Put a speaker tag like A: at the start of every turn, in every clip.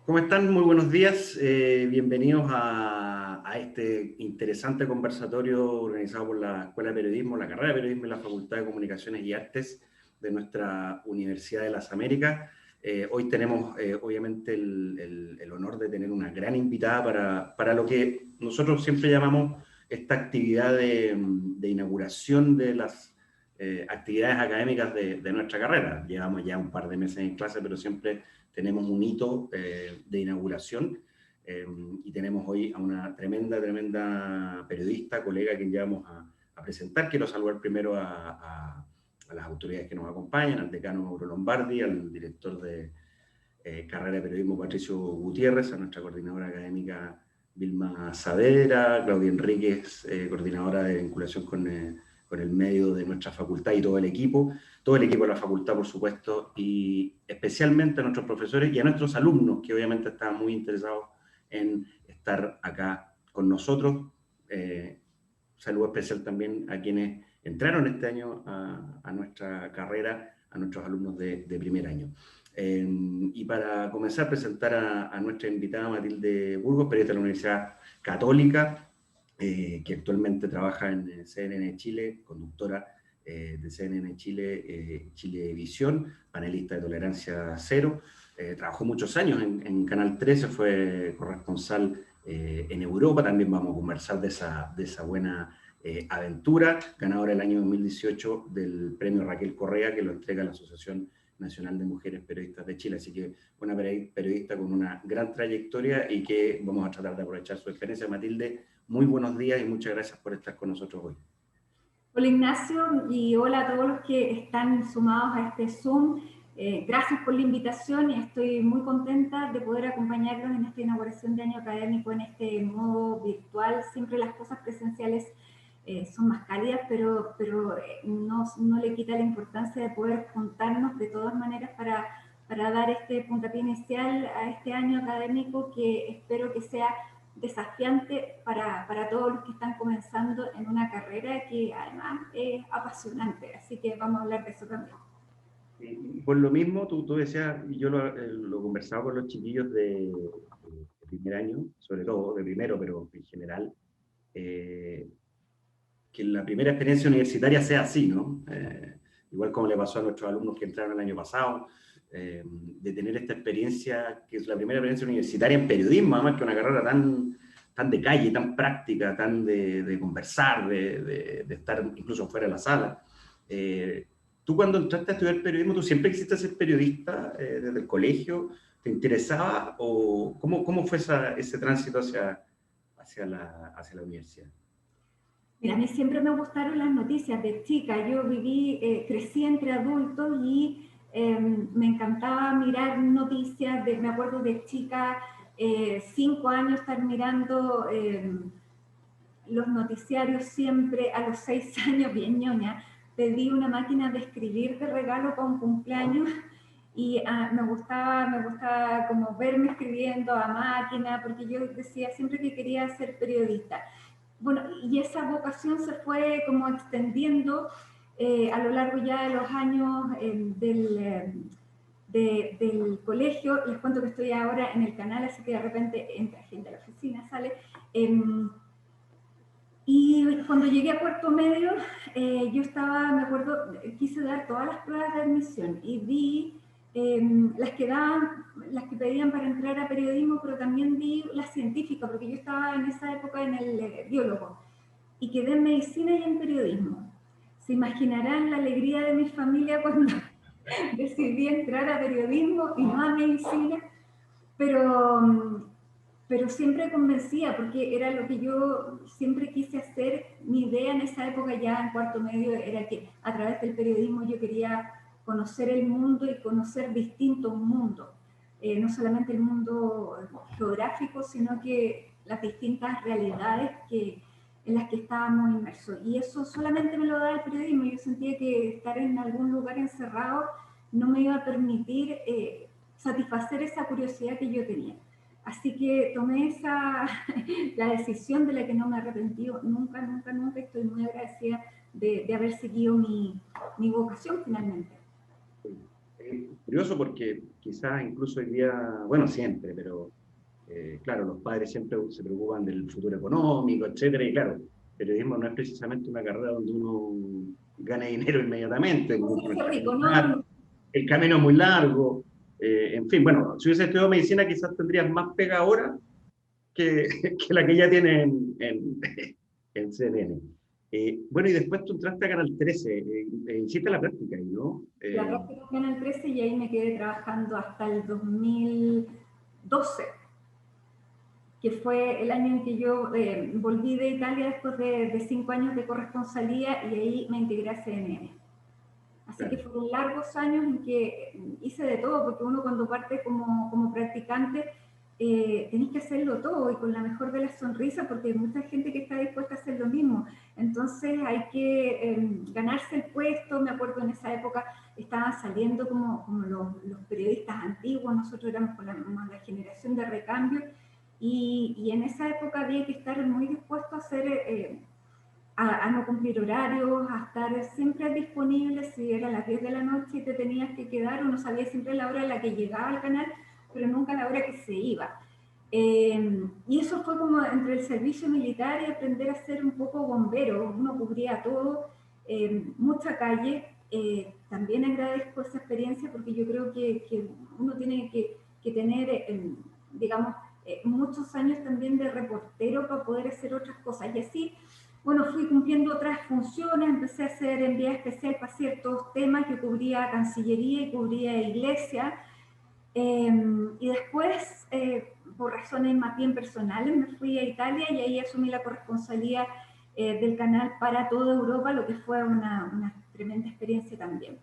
A: ¿Cómo están? Muy buenos días. Bienvenidos a este interesante conversatorio organizado por la Escuela de Periodismo, la carrera de Periodismo y la Facultad de Comunicaciones y Artes de nuestra Universidad de las Américas. Hoy tenemos obviamente el honor de tener una gran invitada para lo que nosotros siempre llamamos esta actividad de inauguración de las actividades académicas de nuestra carrera. Llevamos ya un par de meses en clase, pero siempre tenemos un hito de inauguración y tenemos hoy a una tremenda periodista, colega, que ya vamos a presentar. Quiero saludar primero a las autoridades que nos acompañan, al decano Mauro Lombardi, al director de carrera de periodismo Patricio Gutiérrez, a nuestra coordinadora académica Vilma Saavedra, Claudia Enríquez, coordinadora de vinculación con el medio de nuestra facultad y todo el equipo de la facultad, por supuesto, y especialmente a nuestros profesores y a nuestros alumnos, que obviamente estaban muy interesados en estar acá con nosotros. Saludo especial también a quienes entraron este año a nuestra carrera, a nuestros alumnos de primer año. Y para comenzar a presentar a nuestra invitada Matilde Burgos, periodista de la Universidad Católica, que actualmente trabaja en CNN Chile, conductora de CNN Chile, Chilevisión, panelista de Tolerancia Cero. Trabajó muchos años en Canal 13, fue corresponsal en Europa. También vamos a conversar de esa buena aventura, ganadora el año 2018 del premio Raquel Correa, que lo entrega la Asociación Nacional de Mujeres Periodistas de Chile. Así que una periodista con una gran trayectoria y que vamos a tratar de aprovechar su experiencia. Matilde, muy buenos días y muchas gracias por estar con nosotros hoy.
B: Hola Ignacio, y hola a todos los que están sumados a este Zoom. Gracias por la invitación y estoy muy contenta de poder acompañarlos en esta inauguración de año académico en este modo virtual. Siempre las cosas presenciales son más cálidas, pero no le quita la importancia de poder juntarnos de todas maneras para dar este puntapié inicial a este año académico, que espero que sea desafiante para todos los que están comenzando en una carrera que además es apasionante. Así que vamos a hablar de eso también.
A: Por lo mismo, tú decías, y yo lo conversaba con los chiquillos de primer año, sobre todo de primero, pero en general, que la primera experiencia universitaria sea así, ¿no? Igual como le pasó a nuestros alumnos que entraron el año pasado, de tener esta experiencia, que es la primera experiencia universitaria en periodismo, además que una carrera tan de calle, tan práctica, tan de conversar, de estar incluso fuera de la sala. Tú cuando entraste a estudiar periodismo, ¿tú siempre quisiste ser periodista desde el colegio? ¿Te interesaba? ¿O cómo fue ese tránsito hacia la universidad?
B: Mira, a mí siempre me gustaron las noticias de chica. Yo crecí entre adultos y me encantaba mirar noticias. Me acuerdo de chica, 5 años, estar mirando los noticiarios siempre. A los 6 años, bien ñoña, pedí una máquina de escribir de regalo para un cumpleaños y me gustaba como verme escribiendo a máquina, porque yo decía siempre que quería ser periodista. Bueno, y esa vocación se fue como extendiendo a lo largo ya de los años del colegio. Les cuento que estoy ahora en el canal, así que de repente entra gente a la oficina, sale. Y cuando llegué a cuarto medio, yo me acuerdo, quise dar todas las pruebas de admisión y vi las que pedían para entrar a periodismo, pero también vi las científicas, porque yo estaba en esa época en el biólogo, y quedé en medicina y en periodismo. Se imaginarán la alegría de mi familia cuando decidí entrar a periodismo y no a medicina, pero siempre convencía, porque era lo que yo siempre quise hacer. Mi idea en esa época, ya en cuarto medio, era que a través del periodismo yo quería conocer el mundo y conocer distintos mundos, no solamente el mundo geográfico, sino que las distintas realidades en las que estábamos inmersos. Y eso solamente me lo da el periodismo. Yo sentía que estar en algún lugar encerrado no me iba a permitir satisfacer esa curiosidad que yo tenía. Así que tomé la decisión de la que no me arrepentí nunca. Estoy muy agradecida de haber seguido mi vocación finalmente.
A: Curioso porque quizás incluso hoy día, bueno, siempre, pero claro, los padres siempre se preocupan del futuro económico, etcétera, y claro, periodismo no es precisamente una carrera donde uno gane dinero inmediatamente,
B: Rico, ¿no?
A: el camino es muy largo, en fin, bueno, si hubiese estudiado medicina quizás tendrías más pega ahora que, que la que ya tiene en CNN. Bueno, y después tú entraste a Canal 13, hiciste la práctica ahí, ¿no?
B: La práctica en Canal 13 y ahí me quedé trabajando hasta el 2012, que fue el año en que yo volví de Italia después de 5 años de corresponsalía y ahí me integré a CNN. Así que fueron largos años en que hice de todo, porque uno cuando parte como practicante tenés que hacerlo todo y con la mejor de las sonrisas, porque hay mucha gente que está dispuesta a hacer lo mismo. Entonces hay que ganarse el puesto. Me acuerdo en esa época estaban saliendo como los periodistas antiguos, nosotros éramos con la generación de recambio, y en esa época había que estar muy dispuesto a hacer... a no cumplir horarios, a estar siempre disponible. Si era a las 10 de la noche y te tenías que quedar, uno sabía siempre la hora a la que llegaba al canal, pero nunca la hora que se iba. Y eso fue como entre el servicio militar y aprender a ser un poco bombero. Uno cubría todo, mucha calle. También agradezco esa experiencia porque yo creo que uno tiene que tener, digamos, muchos años también de reportero para poder hacer otras cosas. Y así, bueno, fui cumpliendo otras funciones, empecé a hacer enviada especial para ciertos temas. Yo cubría Cancillería y cubría Iglesia. Y después, por razones más bien personales, me fui a Italia y ahí asumí la corresponsalía del canal para toda Europa, lo que fue una tremenda experiencia también.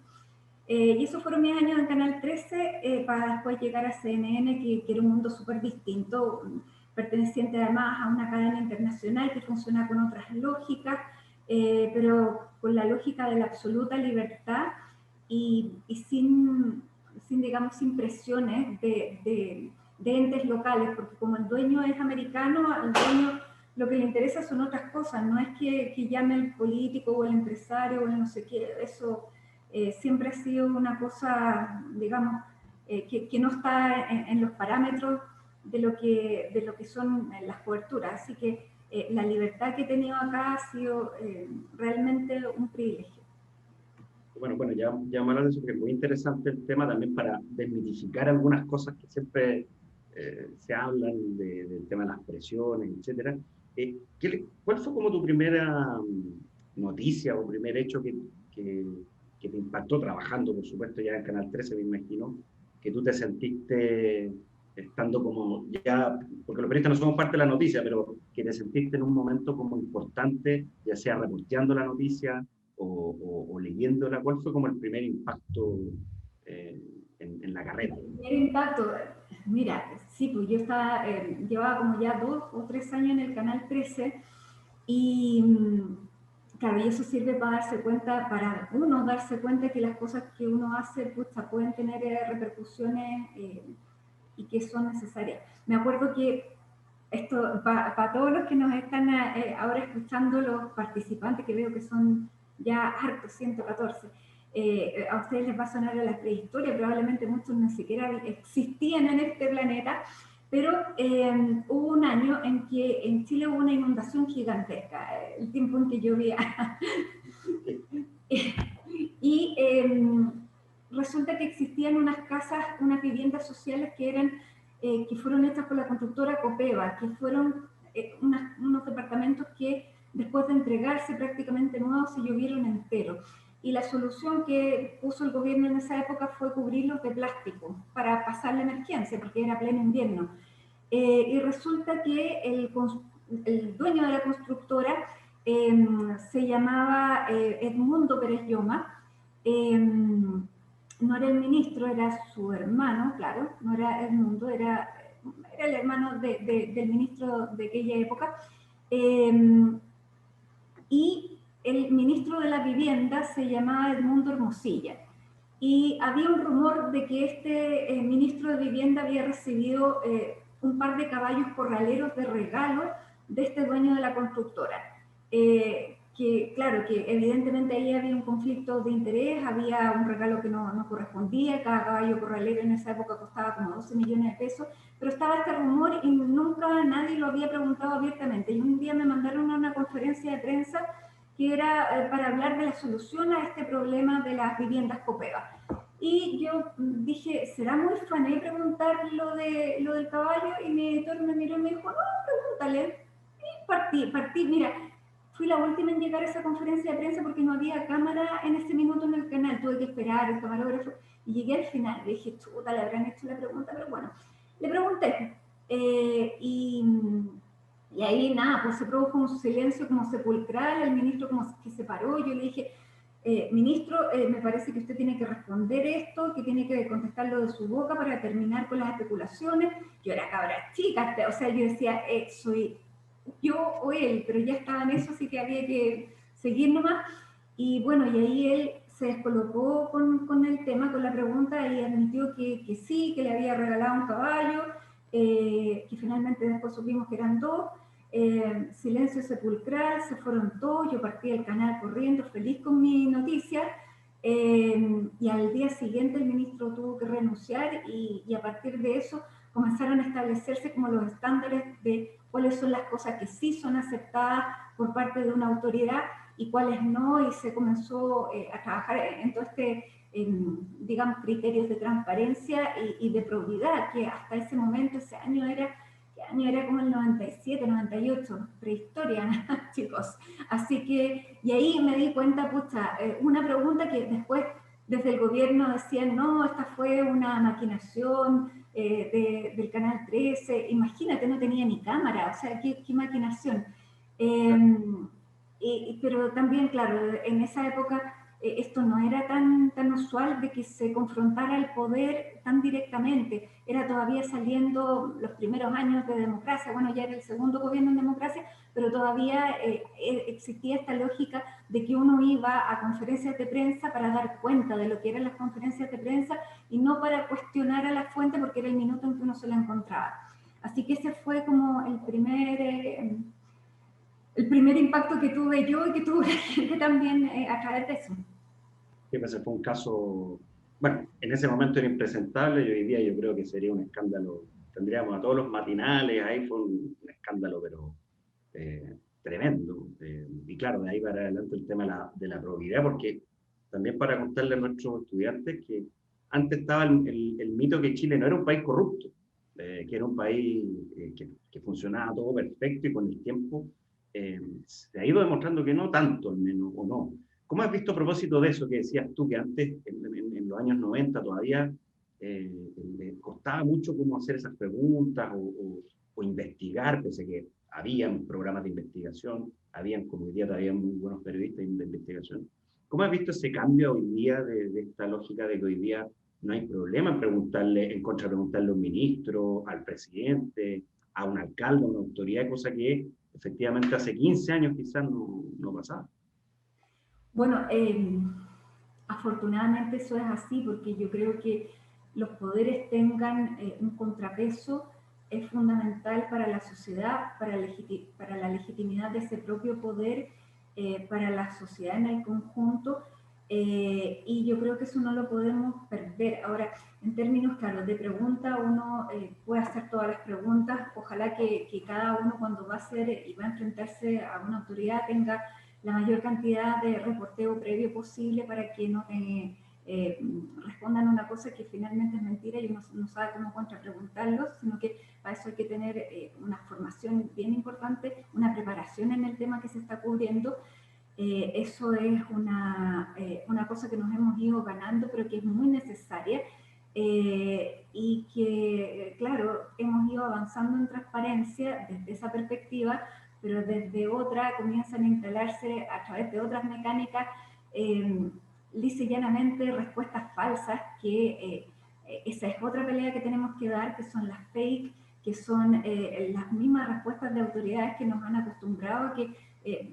B: Y esos fueron mis años en Canal 13, para después llegar a CNN, que era un mundo súper distinto, perteneciente además a una cadena internacional que funciona con otras lógicas, pero con la lógica de la absoluta libertad y sin, digamos, sin presiones de entes locales, porque como el dueño es americano, al dueño lo que le interesa son otras cosas, no es que llame el político o el empresario o el no sé qué, eso siempre ha sido una cosa, digamos, que no está en los parámetros de lo que son las coberturas. Así que la libertad que he tenido acá ha sido realmente un privilegio.
A: Bueno, ya vamos a hablar de eso porque es muy interesante el tema también para desmitificar algunas cosas que siempre se hablan del tema de las presiones, etcétera. ¿Cuál fue como tu primera noticia o primer hecho que, que te impactó trabajando, por supuesto, ya en Canal 13, me imagino, que tú te sentiste estando como ya, porque los periodistas no somos parte de la noticia, pero que te sentiste en un momento como importante, ya sea reporteando la noticia o leyéndola? ¿Cuál fue como el primer impacto en la carrera?
B: El primer impacto, mira, sí, pues yo llevaba como ya 2 o 3 años en el Canal 13 y claro, y eso sirve para darse cuenta, para uno darse cuenta que las cosas que uno hace pueden tener repercusiones y que son necesarias. Me acuerdo que esto, para todos los que nos están ahora escuchando, los participantes, que veo que son ya hartos, 114, a ustedes les va a sonar a la prehistoria, probablemente muchos ni siquiera existían en este planeta, pero hubo un año en que en Chile hubo una inundación gigantesca, el tiempo en que llovía. Y resulta que existían unas casas, unas viviendas sociales que fueron hechas por la constructora Copeva, que fueron unos departamentos que después de entregarse prácticamente nuevos se llovieron enteros. Y la solución que puso el gobierno en esa época fue cubrirlos de plástico para pasar la emergencia, porque era pleno invierno. Y resulta que el dueño de la constructora se llamaba Edmundo Pérez Lloma. No era el ministro, era su hermano, claro, no era Edmundo, era el hermano del ministro de aquella época. Y el ministro de la vivienda se llamaba Edmundo Hermosilla. Y había un rumor de que este ministro de vivienda había recibido un par de caballos corraleros de regalo de este dueño de la constructora. claro, que evidentemente ahí había un conflicto de interés, había un regalo que no correspondía, cada caballo corralero en esa época costaba como 12 millones de pesos, pero estaba este rumor y nunca nadie lo había preguntado abiertamente. Y un día me mandaron a una conferencia de prensa que era para hablar de la solución a este problema de las viviendas Copeva. Y yo dije, ¿será muy fané preguntar lo del caballo? Y mi editor me miró y me dijo, no, pregúntale. Y partí, mira, fui la última en llegar a esa conferencia de prensa porque no había cámara en ese minuto en el canal, tuve que esperar el camarógrafo y llegué al final. Le dije, chuta, le habrán hecho la pregunta, pero bueno, le pregunté. Y ahí nada, pues se produjo un silencio como sepulcral, el ministro como que se paró, yo le dije, ministro, me parece que usted tiene que responder esto, que tiene que contestarlo de su boca para terminar con las especulaciones. Yo era cabra chica, o sea, yo decía, soy yo o él, pero ya estaba en eso, así que había que seguir nomás. Y bueno, y ahí él se descolocó con el tema, con la pregunta, y admitió que sí, que le había regalado un caballo, que finalmente después supimos que eran dos. Silencio sepulcral, se fueron todos, yo partí del canal corriendo, feliz con mi noticia, y al día siguiente el ministro tuvo que renunciar y a partir de eso comenzaron a establecerse como los estándares de cuáles son las cosas que sí son aceptadas por parte de una autoridad y cuáles no, y se comenzó a trabajar en todo este, digamos, criterios de transparencia y de probidad, que hasta ese momento, ese año era como el 97, 98, prehistoria, chicos. Así que, y ahí me di cuenta, pucha, una pregunta que después desde el gobierno decían, no, esta fue una maquinación del Canal 13, imagínate, no tenía ni cámara, o sea, qué maquinación. Pero también, claro, en esa época esto no era tan usual de que se confrontara el poder tan directamente, era todavía saliendo los primeros años de democracia, bueno, ya era el segundo gobierno en democracia, pero todavía existía esta lógica de que uno iba a conferencias de prensa para dar cuenta de lo que eran las conferencias de prensa y no para cuestionar a la fuente porque era el minuto en que uno se la encontraba. Así que ese fue como el primer impacto que tuve yo y que tuvo la gente también a través de eso.
A: Que ese fue un caso, bueno, en ese momento era impresentable y hoy día yo creo que sería un escándalo. Tendríamos a todos los matinales, ahí fue un escándalo, pero tremendo. Y claro, de ahí para adelante el tema de la probidad, porque también para contarle a nuestros estudiantes que antes estaba el mito que Chile no era un país corrupto, que era un país que funcionaba todo perfecto y con el tiempo se ha ido demostrando que no tanto, al menos, o no. ¿Cómo has visto a propósito de eso que decías tú, que antes, en los años 90 todavía, le costaba mucho cómo hacer esas preguntas o investigar, pese a que habían programas de investigación, habían, como hoy día, todavía muy buenos periodistas de investigación? ¿Cómo has visto ese cambio hoy día de esta lógica de que hoy día no hay problema en preguntarle, en contrapreguntarle a un ministro, al presidente, a un alcalde, a una autoridad, cosa que efectivamente hace 15 años quizás no pasaba?
B: Bueno, afortunadamente eso es así porque yo creo que los poderes tengan un contrapeso es fundamental para la sociedad, para la legitimidad de ese propio poder, para la sociedad en el conjunto, y yo creo que eso no lo podemos perder. Ahora, en términos, claro, de pregunta, uno puede hacer todas las preguntas, ojalá que cada uno cuando va a hacer y va a enfrentarse a una autoridad tenga la mayor cantidad de reporteo previo posible para que no respondan una cosa que finalmente es mentira y uno no sabe cómo contrapreguntarlos, sino que para eso hay que tener una formación bien importante, una preparación en el tema que se está cubriendo. Eso es una cosa que nos hemos ido ganando, pero que es muy necesaria y que, claro, hemos ido avanzando en transparencia desde esa perspectiva, pero desde otra comienzan a instalarse a través de otras mecánicas lisa y llanamente respuestas falsas, que esa es otra pelea que tenemos que dar, que son las fake, que son las mismas respuestas de autoridades que nos han acostumbrado a que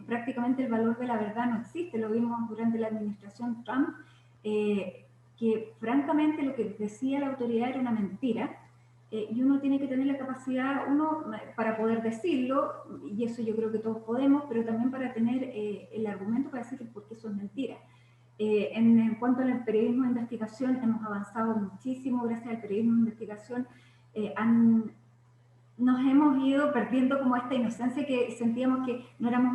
B: prácticamente el valor de la verdad no existe. Lo vimos durante la administración Trump, que francamente lo que decía la autoridad era una mentira, y uno tiene que tener la capacidad, uno, para poder decirlo, y eso yo creo que todos podemos, pero también para tener el argumento para decir por qué eso es mentira. En cuanto al periodismo de investigación, hemos avanzado muchísimo gracias al periodismo de investigación. Nos hemos ido perdiendo como esta inocencia que sentíamos que no éramos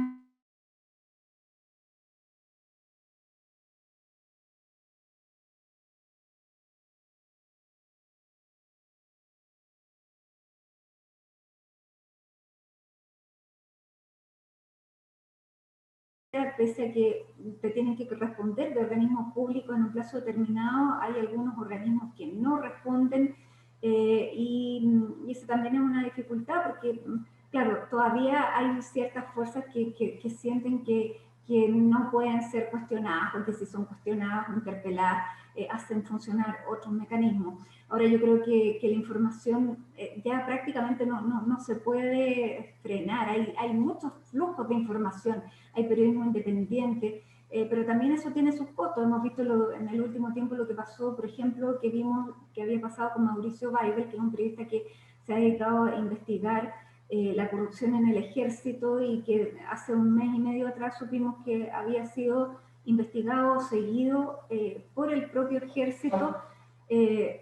B: pese a que te tienen que responder de organismos públicos en un plazo determinado, hay algunos organismos que no responden y eso también es una dificultad porque, claro, todavía hay ciertas fuerzas que sienten que no pueden ser cuestionadas porque si son cuestionadas o interpeladas hacen funcionar otros mecanismos. Ahora yo creo que la información ya prácticamente no se puede frenar, hay muchos flujos de información, hay periodismo independiente, pero también eso tiene sus costos. Hemos visto en el último tiempo lo que pasó, por ejemplo, que vimos que había pasado con Mauricio Weibel, que es un periodista que se ha dedicado a investigar la corrupción en el ejército y que hace un mes y medio atrás supimos que había sido investigado, seguido por el propio ejército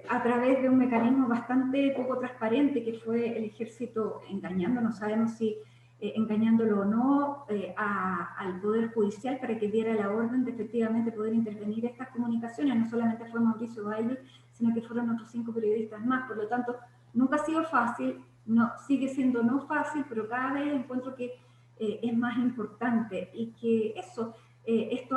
B: a través de un mecanismo bastante poco transparente que fue el ejército engañando, no sabemos si engañándolo o no al Poder Judicial para que diera la orden de efectivamente poder intervenir estas comunicaciones. No solamente fue Mauricio Weibel, sino que fueron otros 5 periodistas más. Por lo tanto, nunca ha sido fácil, no, sigue siendo no fácil, pero cada vez encuentro que es más importante y que esto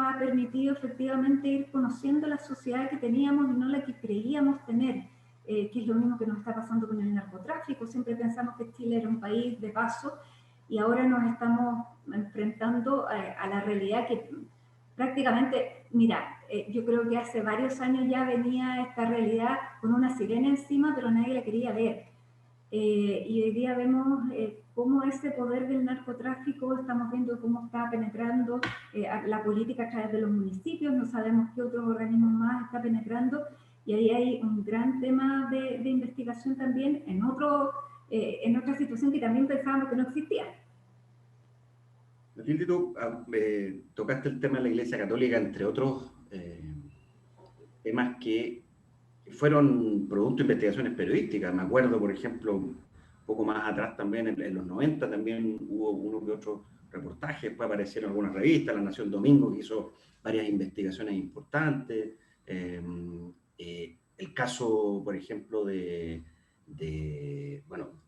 B: ha permitido efectivamente ir conociendo la sociedad que teníamos y no la que creíamos tener, que es lo mismo que nos está pasando con el narcotráfico. Siempre pensamos que Chile era un país de paso y ahora nos estamos enfrentando a la realidad que prácticamente, mira, yo creo que hace varios años ya venía esta realidad con una sirena encima, pero nadie la quería ver. Y hoy día vemos cómo ese poder del narcotráfico, estamos viendo cómo está penetrando la política a través de los municipios, no sabemos qué otros organismos más está penetrando, y ahí hay un gran tema de investigación también en otra situación que también pensábamos que no existía.
A: Matilde, tú tocaste el tema de la Iglesia Católica, entre otros temas que fueron producto de investigaciones periodísticas. Me acuerdo, por ejemplo, un poco más atrás también, en los 90 también hubo uno que otro reportaje, después aparecieron algunas revistas, La Nación Domingo, que hizo varias investigaciones importantes. El caso, por ejemplo, de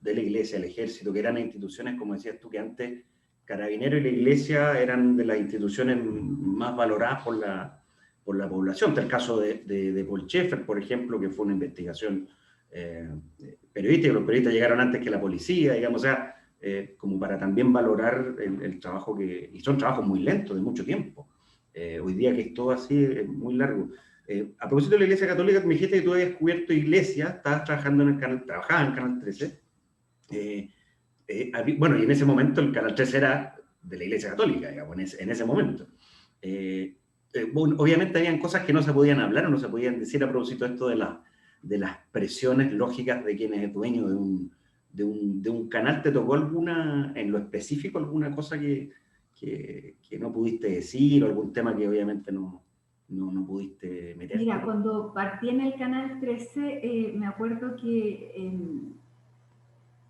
A: la Iglesia, el Ejército, que eran instituciones, como decías tú, que antes Carabineros y la Iglesia eran de las instituciones más valoradas por la población. Está el caso de Paul Schaeffer, por ejemplo, que fue una investigación periodística. Los periodistas llegaron antes que la policía, digamos, o sea, como para también valorar el trabajo que... Y son trabajos muy lentos, de mucho tiempo. Hoy día que es todo así, es muy largo. A propósito de la Iglesia Católica, me dijiste que tú habías cubierto iglesia, estabas trabajando trabajabas en Canal 13. Bueno, y en ese momento el Canal 13 era de la Iglesia Católica, digamos, en ese momento. Bueno, obviamente habían cosas que no se podían hablar o no se podían decir a propósito de esto de las presiones lógicas de quien es dueño de un canal. ¿Te tocó alguna, en lo específico, alguna cosa que no pudiste decir o algún tema que obviamente no pudiste meter?
B: Mira, cuando partí en el Canal 13, me acuerdo que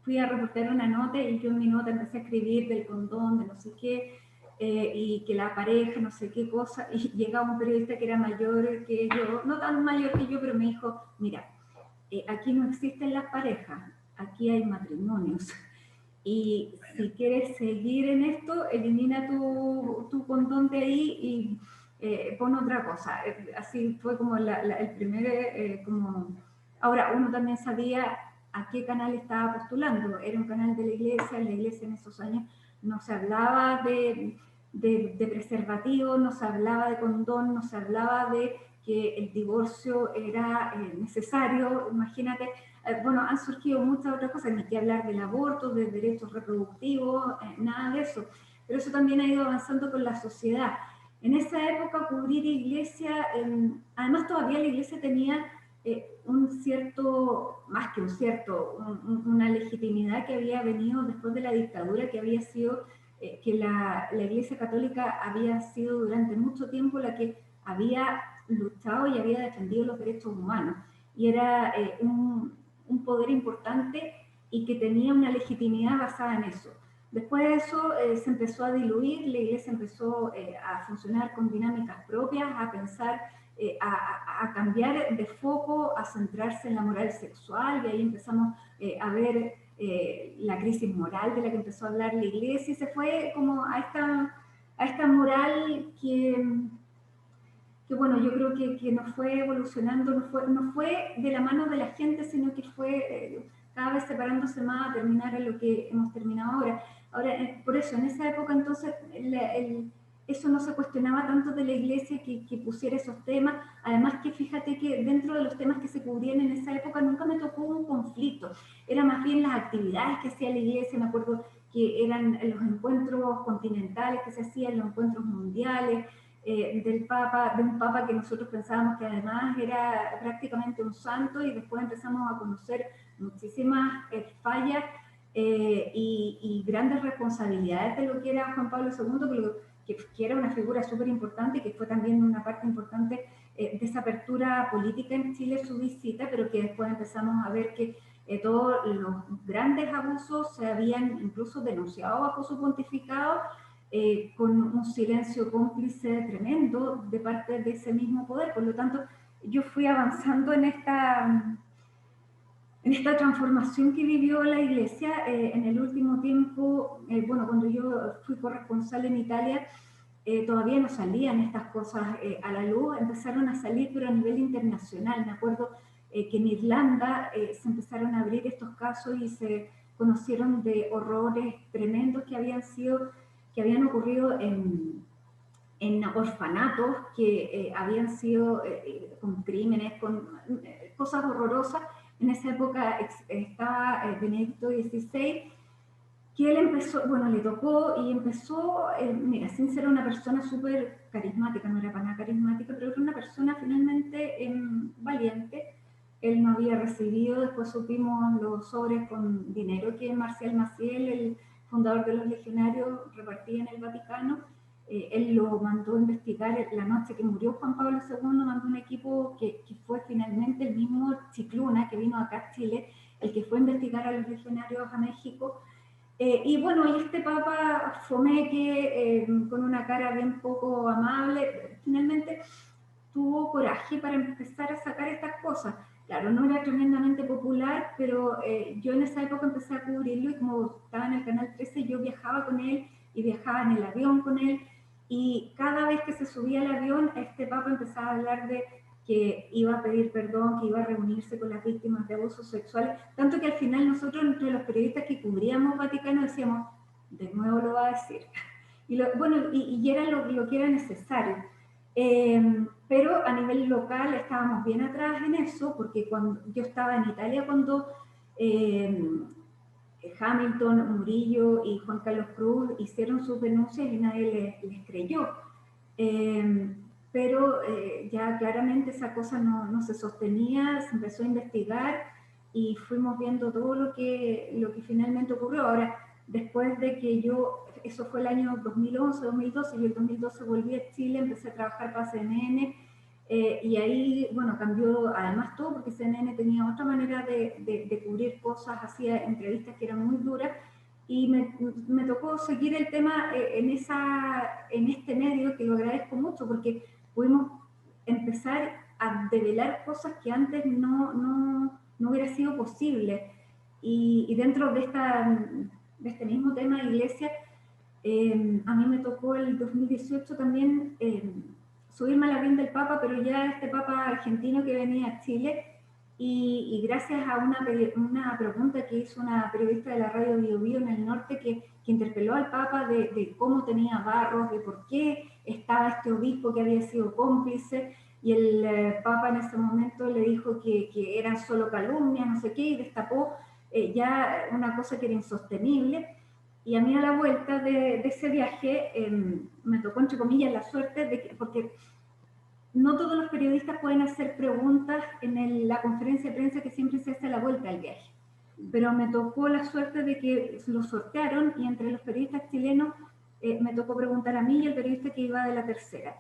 B: fui a reportar una nota y yo en mi nota empecé a escribir del condón, de no sé qué, y que la pareja, no sé qué cosa, y llega un periodista que era mayor que yo, no tan mayor que yo, pero me dijo, mira, aquí no existen las parejas, aquí hay matrimonios. Y si quieres seguir en esto, elimina tu condón de ahí y pon otra cosa. Así fue como el primer, como... Ahora, uno también sabía a qué canal estaba postulando. Era un canal de la iglesia. En la iglesia en esos años no se hablaba de preservativo, no se hablaba de condón, no se hablaba de que el divorcio era necesario. Imagínate, bueno, han surgido muchas otras cosas, ni que hablar del aborto, de derechos reproductivos, nada de eso. Pero eso también ha ido avanzando con la sociedad. En esa época, cubrir iglesia, además todavía la iglesia tenía un cierto, más que un cierto, una legitimidad que había venido después de la dictadura, que había sido, que la Iglesia Católica había sido durante mucho tiempo la que había luchado y había defendido los derechos humanos. Y era un poder importante y que tenía una legitimidad basada en eso. Después de eso se empezó a diluir, la Iglesia empezó a funcionar con dinámicas propias, a pensar, a cambiar de foco, a centrarse en la moral sexual, y ahí empezamos a ver la crisis moral de la que empezó a hablar la Iglesia, y se fue como a esta moral que bueno, yo creo que no fue evolucionando, no fue de la mano de la gente, sino que fue cada vez separándose más a terminar en lo que hemos terminado ahora. Ahora, por eso, en esa época entonces, eso no se cuestionaba tanto de la Iglesia que pusiera esos temas. Además que fíjate que dentro de los temas que se cubrían en esa época nunca me tocó un conflicto. Era más bien las actividades que hacía la Iglesia. Me acuerdo que eran los encuentros continentales que se hacían, los encuentros mundiales, de un papa que nosotros pensábamos que además era prácticamente un santo, y después empezamos a conocer muchísimas fallas y grandes responsabilidades de lo que era Juan Pablo II, que era una figura súper importante y que fue también una parte importante de esa apertura política en Chile, su visita, pero que después empezamos a ver que todos los grandes abusos se habían incluso denunciado bajo su pontificado, con un silencio cómplice tremendo de parte de ese mismo poder. Por lo tanto, yo fui avanzando en esta transformación que vivió la Iglesia en el último tiempo. Bueno, cuando yo fui corresponsal en Italia, todavía no salían estas cosas a la luz, empezaron a salir, pero a nivel internacional. Me acuerdo que en Irlanda se empezaron a abrir estos casos y se conocieron de horrores tremendos que habían ocurrido en orfanatos, que habían sido con crímenes, con cosas horrorosas. En esa época estaba Benedicto XVI, que él empezó, bueno, le tocó y empezó, mira, sin ser una persona súper carismática, no era para nada carismática, pero era una persona finalmente valiente. Él no había recibido, después supimos los sobres con dinero que Marcial Maciel, el fundador de los legionarios, repartía en el Vaticano. Él lo mandó a investigar la noche que murió Juan Pablo II, mandó un equipo que fue finalmente el mismo Chicluna, que vino acá a Chile, el que fue a investigar a los legionarios a México. Y bueno, y este Papa Fomeque, con una cara bien poco amable, finalmente tuvo coraje para empezar a sacar estas cosas. Claro, no era tremendamente popular, pero yo en esa época empecé a cubrirlo, y como estaba en el Canal 13, yo viajaba con él y viajaba en el avión con él, y cada vez que se subía al avión, este Papa empezaba a hablar de que iba a pedir perdón, que iba a reunirse con las víctimas de abusos sexuales, tanto que al final nosotros, entre los periodistas que cubríamos Vaticano, decíamos, de nuevo lo va a decir. Y era lo que era necesario. Pero a nivel local estábamos bien atrás en eso, porque cuando yo estaba en Italia cuando Hamilton, Murillo y Juan Carlos Cruz hicieron sus denuncias y nadie les creyó. Pero ya claramente esa cosa no se sostenía, se empezó a investigar y fuimos viendo todo lo que finalmente ocurrió. Ahora, después de que eso fue el año 2011, 2012, y el 2012 volví a Chile, empecé a trabajar para CNN, y ahí, bueno, cambió además todo, porque CNN tenía otra manera de cubrir cosas, hacía entrevistas que eran muy duras, y me tocó seguir el tema en este medio, que lo agradezco mucho, porque pudimos empezar a develar cosas que antes no hubiera sido posible. Y dentro de este mismo tema de iglesia, a mí me tocó el 2018 también subirme al avión del Papa, pero ya este Papa argentino que venía a Chile, y gracias a una pregunta que hizo una periodista de la radio Bio Bio en el norte, que interpeló al Papa de cómo tenía Barros, de por qué estaba este obispo que había sido cómplice, y el Papa en ese momento le dijo que eran solo calumnias, no sé qué, y destapó ya una cosa que era insostenible. Y a mí, a la vuelta de ese viaje, me tocó, entre comillas, la suerte, porque no todos los periodistas pueden hacer preguntas en la conferencia de prensa que siempre se hace a la vuelta del viaje. Pero me tocó la suerte de que lo sortearon y entre los periodistas chilenos me tocó preguntar a mí y el periodista que iba de la tercera.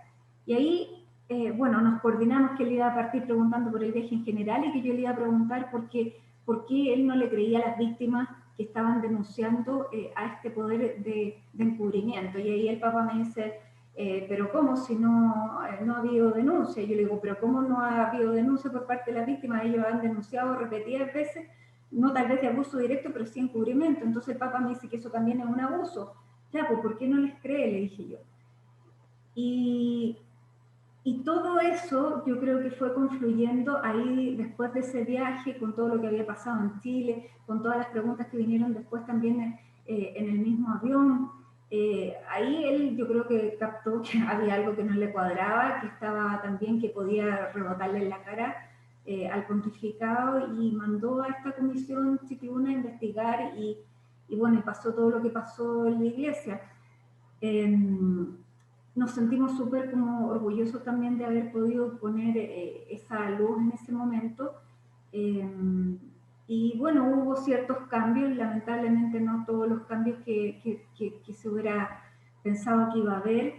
B: Y ahí, bueno, nos coordinamos que él iba a partir preguntando por el viaje en general y que yo le iba a preguntar por qué él no le creía a las víctimas que estaban denunciando a este poder de encubrimiento. Y ahí el Papa me dice, pero ¿cómo si no ha habido denuncia? Y yo le digo, pero ¿cómo no ha habido denuncia por parte de las víctimas? Ellos han denunciado repetidas veces, no tal vez de abuso directo, pero sí encubrimiento. Entonces el Papa me dice que eso también es un abuso. Ya, pues ¿por qué no les cree? Le dije yo. Y todo eso yo creo que fue confluyendo ahí después de ese viaje, con todo lo que había pasado en Chile, con todas las preguntas que vinieron después también en el mismo avión. Ahí él yo creo que captó que había algo que no le cuadraba, que estaba también, que podía rebotarle en la cara al pontificado, y mandó a esta comisión chiquiluna a investigar y bueno, pasó todo lo que pasó en la iglesia. Nos sentimos súper como orgullosos también de haber podido poner esa luz en ese momento. Y bueno, hubo ciertos cambios, lamentablemente no todos los cambios que se hubiera pensado que iba a haber.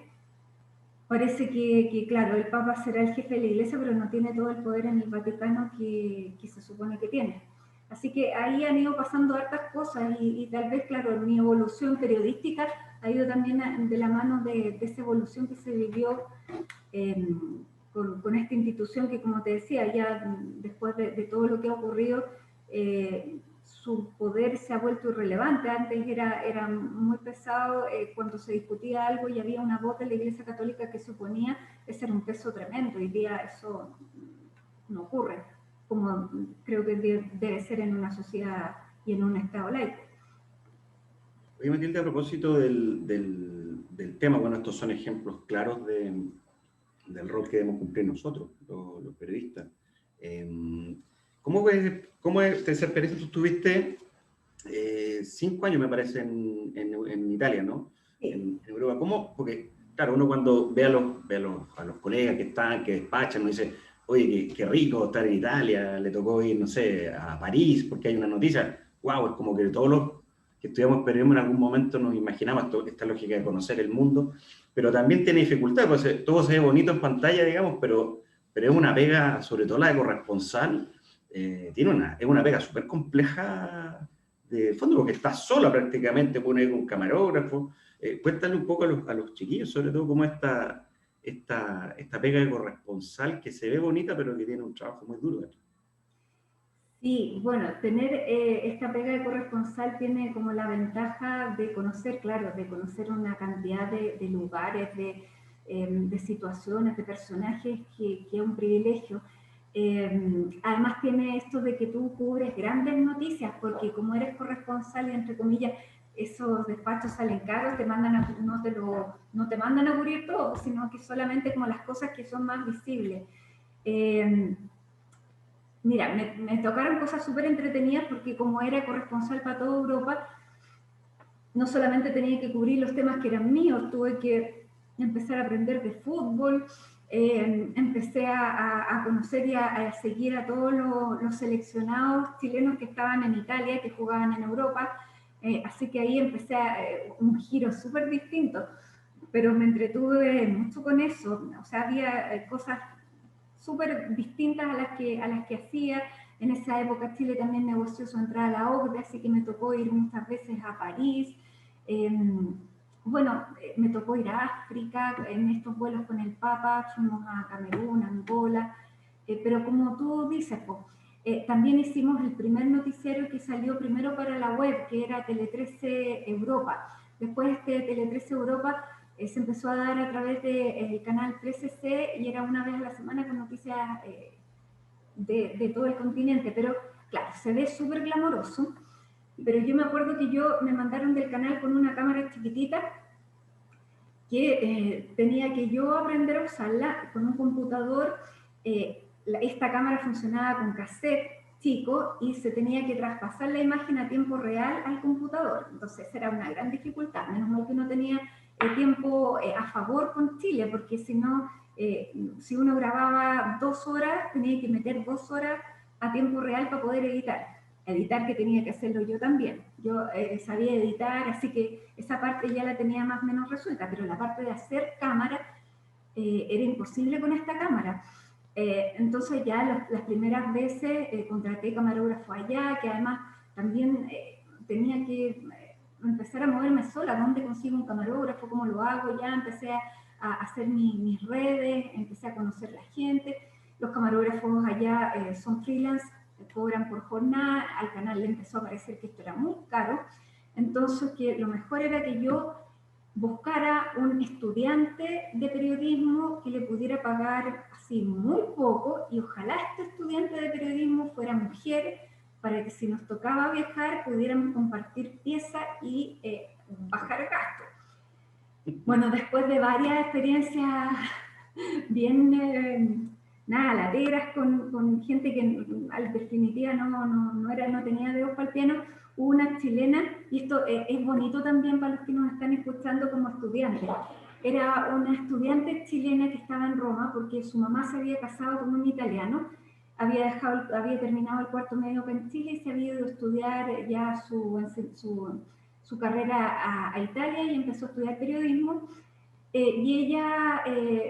B: Parece que, claro, el Papa será el jefe de la Iglesia, pero no tiene todo el poder en el Vaticano que se supone que tiene. Así que ahí han ido pasando hartas cosas y tal vez, claro, mi evolución periodística ha ido también de la mano de esa evolución que se vivió con esta institución que, como te decía, ya después de todo lo que ha ocurrido, su poder se ha vuelto irrelevante. Antes era muy pesado cuando se discutía algo y había una voz de la Iglesia Católica que suponía ese era un peso tremendo. Hoy día eso no ocurre, como creo que debe ser en una sociedad y en un Estado laico.
A: Oye, Matilde, a propósito del tema, bueno, estos son ejemplos claros del rol que debemos cumplir nosotros, los periodistas. ¿Cómo es ser periodista? Tú estuviste 5 años, me parece, en Italia, ¿no?
B: Sí.
A: En Europa. ¿Cómo? Porque, claro, uno cuando ve a los colegas que despachan, uno dice, oye, qué rico estar en Italia, le tocó ir, no sé, a París, porque hay una noticia. Wow, es como que todos los que estudiamos periodismo en algún momento nos imaginamos esta lógica de conocer el mundo, pero también tiene dificultad, pues todo se ve bonito en pantalla, digamos, pero es una pega, sobre todo la de corresponsal, es una pega súper compleja de fondo, porque estás sola prácticamente, pone un camarógrafo. Cuéntale un poco a los chiquillos, sobre todo, cómo esta pega de corresponsal que se ve bonita, pero que tiene un trabajo muy duro.
B: Sí, bueno, tener esta pega de corresponsal tiene como la ventaja de conocer, claro, de conocer una cantidad de lugares, de situaciones, de personajes que es un privilegio. Además tiene esto de que tú cubres grandes noticias, porque como eres corresponsal y entre comillas, esos despachos salen caros, no te mandan a cubrir todo, sino que solamente como las cosas que son más visibles. Mira, me tocaron cosas súper entretenidas porque como era corresponsal para toda Europa, no solamente tenía que cubrir los temas que eran míos, tuve que empezar a aprender de fútbol, empecé a conocer y a seguir a todos los seleccionados chilenos que estaban en Italia, que jugaban en Europa, así que ahí empecé un giro súper distinto, pero me entretuve mucho con eso, o sea, había cosas súper distintas a las que hacía. En esa época Chile también negoció su entrada a la OCDE, así que me tocó ir muchas veces a París. Bueno, me tocó ir a África en estos vuelos con el Papa, fuimos a Camerún, Angola, pero como tú dices, también hicimos el primer noticiero que salió primero para la web, que era Tele 13 Europa. Después Tele 13 Europa se empezó a dar a través del canal 13C y era una vez a la semana con noticias de todo el continente, pero claro, se ve súper glamoroso, pero yo me acuerdo que me mandaron del canal con una cámara chiquitita que tenía que yo aprender a usarla con un computador. Esta cámara funcionaba con cassette chico y se tenía que traspasar la imagen a tiempo real al computador, entonces era una gran dificultad. Menos mal que no tenía tiempo a favor con Chile, porque si no si uno grababa 2 horas, tenía que meter 2 horas a tiempo real para poder editar. Editar que tenía que hacerlo yo también. Yo sabía editar, así que esa parte ya la tenía más o menos resuelta, pero la parte de hacer cámara era imposible con esta cámara. Entonces ya las primeras veces contraté camarógrafo allá, que además también tenía que empezar a moverme sola. ¿Dónde consigo un camarógrafo? ¿Cómo lo hago? Ya empecé a hacer mis redes, empecé a conocer la gente. Los camarógrafos allá son freelance, cobran por jornada. Al canal le empezó a parecer que esto era muy caro. Entonces, que lo mejor era que yo buscara un estudiante de periodismo que le pudiera pagar así muy poco, y ojalá este estudiante de periodismo fuera mujer, para que si nos tocaba viajar pudiéramos compartir pieza y bajar gasto. Bueno, después de varias experiencias bien lateras con gente que en definitiva no tenía dedos para el piano. Hubo una chilena, y esto es bonito también para los que nos están escuchando como estudiantes. Era una estudiante chilena que estaba en Roma porque su mamá se había casado con un italiano, había terminado el cuarto medio en Chile y se había ido a estudiar ya su carrera a Italia, y empezó a estudiar periodismo. Y ella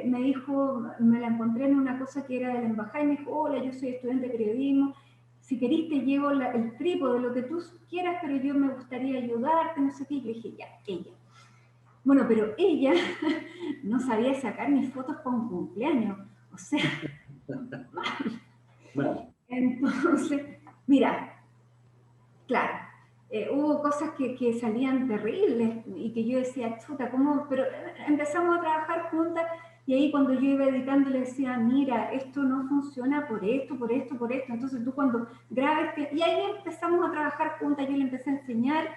B: me dijo, me la encontré en una cosa que era de la embajada, y me dijo: hola, yo soy estudiante de periodismo, si querés te llevo el trípode, lo que tú quieras, pero yo me gustaría ayudarte, no sé qué. Y yo dije: ya, ella. Bueno, pero ella no sabía sacar ni fotos para un cumpleaños, o sea,
A: Bueno,
B: entonces, mira, claro, hubo cosas que salían terribles y que yo decía: chuta, ¿cómo? Pero empezamos a trabajar juntas, y ahí cuando yo iba editando le decía: mira, esto no funciona por esto, por esto, por esto. Entonces tú cuando grabes, y ahí empezamos a trabajar juntas, yo le empecé a enseñar.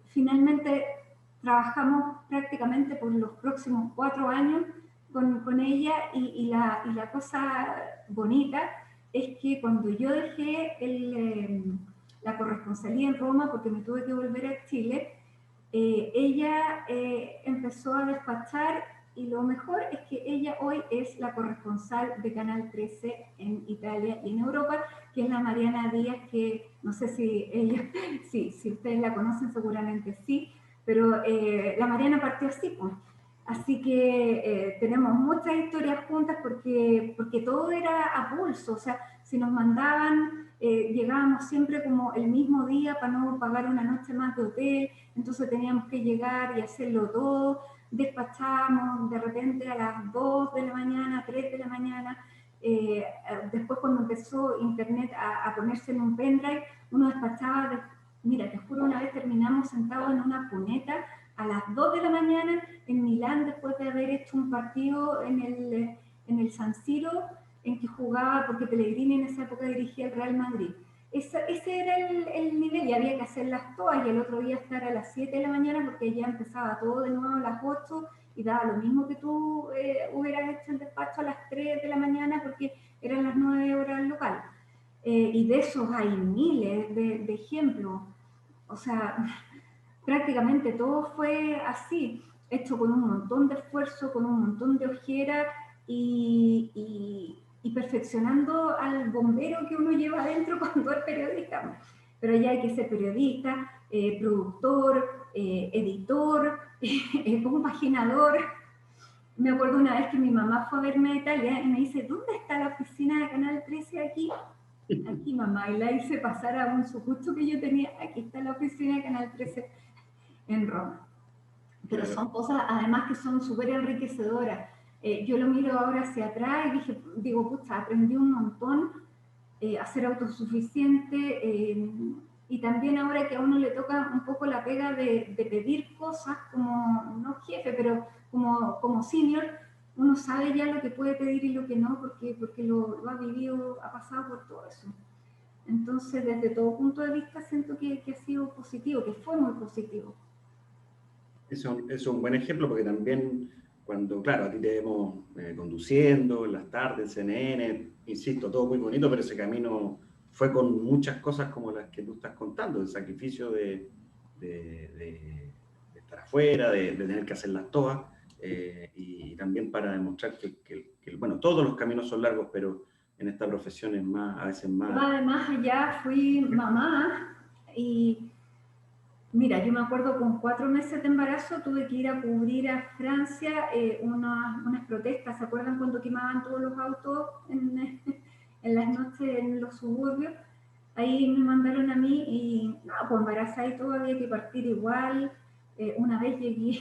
B: Finalmente trabajamos prácticamente por los próximos 4 años con ella, y la cosa bonita es que cuando yo dejé la corresponsalía en Roma, porque me tuve que volver a Chile, ella empezó a despachar, y lo mejor es que ella hoy es la corresponsal de Canal 13 en Italia y en Europa, que es la Mariana Díaz, que no sé si ella, si ustedes la conocen seguramente sí, pero la Mariana partió así, pues. Así que tenemos muchas historias juntas porque todo era a pulso. O sea, si nos mandaban, llegábamos siempre como el mismo día para no pagar una noche más de hotel, entonces teníamos que llegar y hacerlo todo. Despachábamos de repente a las 2 de la mañana, 3 de la mañana. Después, cuando empezó internet a ponerse en un pendrive, uno despachaba. Mira, te juro, una vez terminamos sentados en una cuneta a las 2 de la mañana en Milán, después de haber hecho un partido en el San Siro, en que jugaba, porque Pellegrini en esa época dirigía el Real Madrid. Ese era el nivel, y había que hacerlas todas, y el otro día estar a las 7 de la mañana, porque ya empezaba todo de nuevo a las 8, y daba lo mismo que tú hubieras hecho el despacho a las 3 de la mañana, porque eran las 9 horas local. Y de esos hay miles de ejemplos. O sea, prácticamente todo fue así, hecho con un montón de esfuerzo, con un montón de ojera, y perfeccionando al bombero que uno lleva adentro cuando es periodista. Pero ya hay que ser periodista, productor, editor, compaginador. Me acuerdo una vez que mi mamá fue a verme a Italia y me dice: ¿dónde está la oficina de Canal 13 aquí? Aquí, mamá. Y la hice pasar a un sucucho que yo tenía. Aquí está la oficina de Canal 13 en Roma. Pero
A: claro.
B: son cosas además que son súper enriquecedoras. Yo lo miro ahora hacia atrás y digo, pucha, aprendí un montón a ser autosuficiente, y también ahora que a uno le toca un poco la pega de pedir cosas como, no jefe, pero como senior, uno sabe ya lo que puede pedir y lo que no, porque lo ha vivido, ha pasado por todo eso. Entonces, desde todo punto de vista, siento que ha sido positivo, que fue muy positivo.
A: Eso es un buen ejemplo porque también cuando, claro, a ti te vemos conduciendo en las tardes, CNN, insisto, todo muy bonito, pero ese camino fue con muchas cosas como las que tú estás contando, el sacrificio de estar afuera, de tener que hacerlas todas, y también para demostrar bueno, todos los caminos son largos, pero en esta profesión es más, a veces más...
B: Además, allá fui mamá y mira, yo me acuerdo con 4 meses de embarazo tuve que ir a cubrir a Francia unas protestas. ¿Se acuerdan cuando quemaban todos los autos en las noches en los suburbios? Ahí me mandaron a mí y no, pues embarazada y todo había que partir igual. Una vez llegué,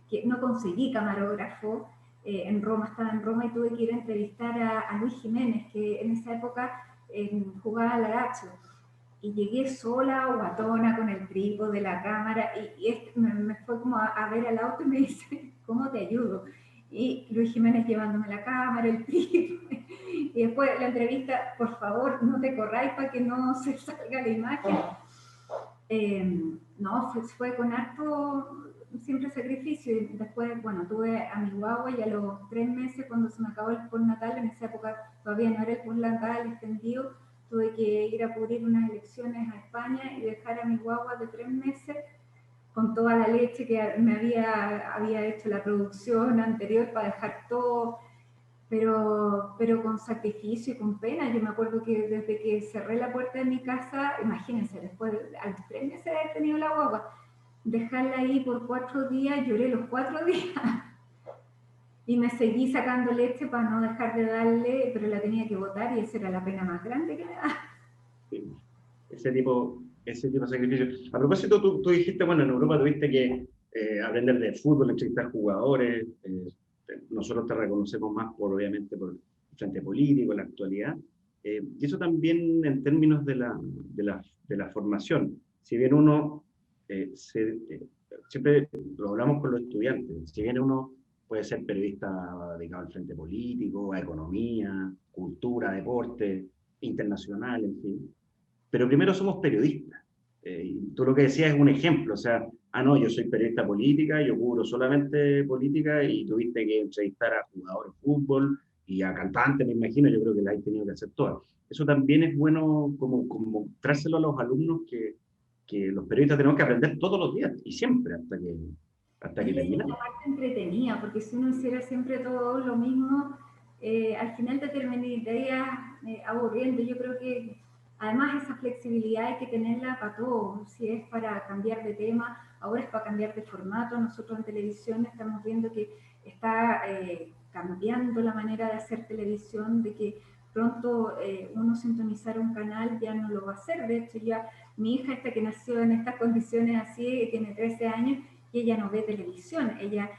B: que no conseguí camarógrafo en Roma, estaba en Roma y tuve que ir a entrevistar a Luis Jiménez, que en esa época jugaba a la Lazio y llegué sola, guatona, con el trípode de la cámara, y me fue como a ver al auto y me dice, ¿cómo te ayudo? Y Luis Jiménez llevándome la cámara, el trípode, y después la entrevista, por favor, no te corráis para que no se salga la imagen. No, fue con harto, siempre sacrificio, y después, bueno, tuve a mi guagua y a los 3 meses, cuando se me acabó el postnatal, en esa época todavía no era el postnatal extendido, tuve que ir a cubrir unas elecciones a España y dejar a mi guagua de 3 meses con toda la leche que me había hecho la producción anterior para dejar todo, pero con sacrificio y con pena. Yo me acuerdo que desde que cerré la puerta de mi casa, imagínense, después a los 3 meses de haber tenido la guagua, dejarla ahí por 4 días, lloré los 4 días y me seguí sacando leche para no dejar de darle, pero la tenía que botar y esa era la pena más grande que me daba.
A: ese tipo de sacrificio. A propósito, tú dijiste, bueno, en Europa tuviste que aprender de fútbol, entrevistar jugadores. Nosotros te reconocemos más, obviamente, por el frente político, la actualidad. Y eso también en términos de la formación. Si bien uno, siempre lo hablamos con los estudiantes, si bien uno puede ser periodista dedicado al frente político, a economía, cultura, deporte, internacional, en fin, pero primero somos periodistas. Tú lo que decías es un ejemplo, o sea, no, yo soy periodista política, yo cubro solamente política y tuviste que entrevistar a jugadores de fútbol y a cantantes, me imagino, yo creo que la has tenido que hacer todas. Eso también es bueno como trárselo a los alumnos que los periodistas tenemos que aprender todos los días y siempre hasta que
B: Y es una
A: terminamos.
B: parte entretenida, porque si uno hiciera siempre todo lo mismo, al final te terminarías aburriendo. Yo creo que además esa flexibilidad hay que tenerla para todo. Si es para cambiar de tema, ahora es para cambiar de formato. Nosotros en televisión estamos viendo que está cambiando la manera de hacer televisión, de que pronto uno sintonizar un canal ya no lo va a hacer. De hecho, ya mi hija, esta que nació en estas condiciones así, tiene 13 años, y ella no ve televisión, ella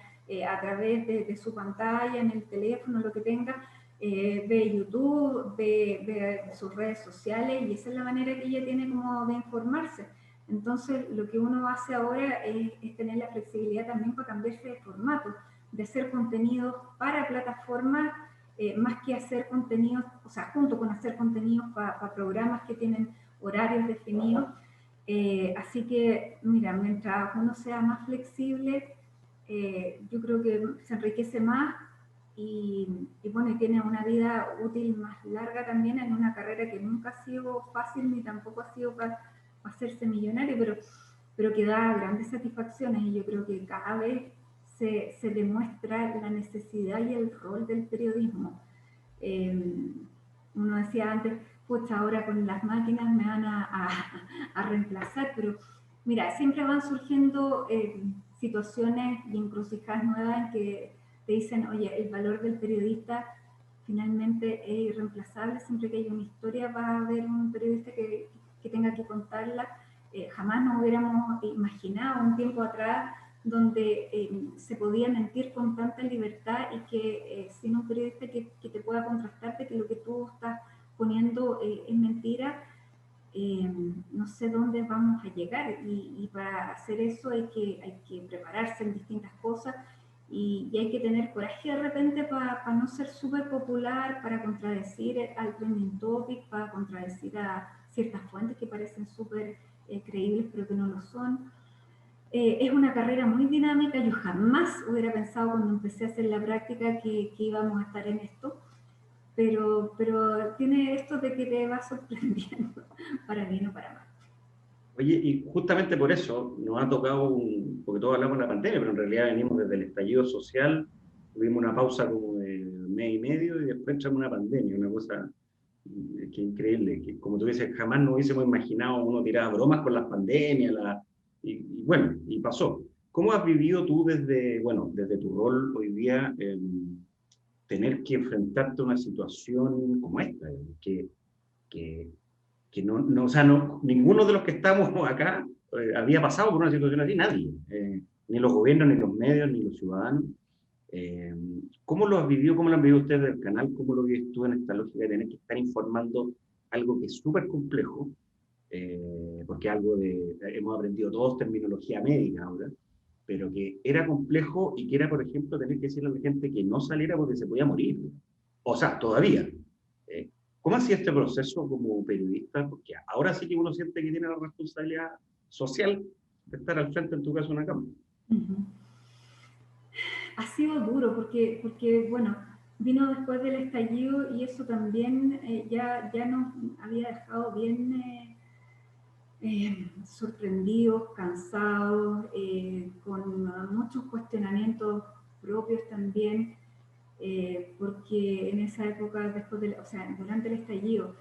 B: a través de su pantalla, en el teléfono, lo que tenga, ve YouTube, ve sus redes sociales, y esa es la manera que ella tiene como de informarse. Entonces, lo que uno hace ahora es tener la flexibilidad también para cambiarse de formato, de hacer contenidos para plataformas, más que hacer contenidos, o sea, junto con hacer contenidos para programas que tienen horarios definidos. Así que, mira, mientras uno sea más flexible, yo creo que se enriquece más y bueno, y tiene una vida útil más larga también en una carrera que nunca ha sido fácil ni tampoco ha sido para hacerse millonario, pero que da grandes satisfacciones, y yo creo que cada vez se demuestra la necesidad y el rol del periodismo. Eh, Uno decía antes, pucha, ahora con las máquinas me van a reemplazar, pero mira, siempre van surgiendo situaciones y encrucijadas nuevas en que te dicen, oye, el valor del periodista finalmente es irreemplazable. Siempre que hay una historia va a haber un periodista que tenga que contarla. Jamás nos hubiéramos imaginado un tiempo atrás donde se podía mentir con tanta libertad y que sin un periodista que te pueda contrastar de que lo que tú estás poniendo es mentira, no sé dónde vamos a llegar, y para hacer eso hay que prepararse en distintas cosas, y hay que tener coraje de repente para no ser súper popular, para contradecir al trending topic, para contradecir a ciertas fuentes que parecen súper creíbles pero que no lo son. Es una carrera muy dinámica. Yo jamás hubiera pensado cuando empecé a hacer la práctica que íbamos a estar en esto, pero tiene esto de que te va sorprendiendo, para bien o para mal.
A: Oye, y justamente por eso nos ha tocado, porque todos hablamos de la pandemia, pero en realidad venimos desde el estallido social, tuvimos una pausa como de mes y medio y después entramos en una pandemia, una cosa que increíble, que como tú dices, jamás nos hubiésemos imaginado, uno tiraba bromas con las pandemias, y bueno, y pasó. ¿Cómo has vivido tú desde, bueno, desde tu rol hoy día, tener que enfrentarte a una situación como esta, que, que no, o sea, no, ninguno de los que estamos acá había pasado por una situación así, nadie, ni los gobiernos, ni los medios, ni los ciudadanos. Eh, ¿Cómo lo has vivido? ¿Cómo lo han vivido ustedes del canal? ¿Cómo lo vives tú en esta lógica de tener que estar informando algo que es súper complejo? Porque algo de, hemos aprendido todos terminología médica ahora, pero que era complejo y que era, por ejemplo, tener que decirle a la gente que no saliera porque se podía morir. O sea, todavía. Eh, ¿Cómo ha sido este proceso como periodista? Porque ahora sí que uno siente que tiene la responsabilidad social de estar al frente, en tu caso, de una cámara.
B: Ujú. Ha sido duro porque, bueno, vino después del estallido y eso también ya nos había dejado bien sorprendidos, cansados, con muchos cuestionamientos propios también, porque en esa época, o sea, durante el estallido,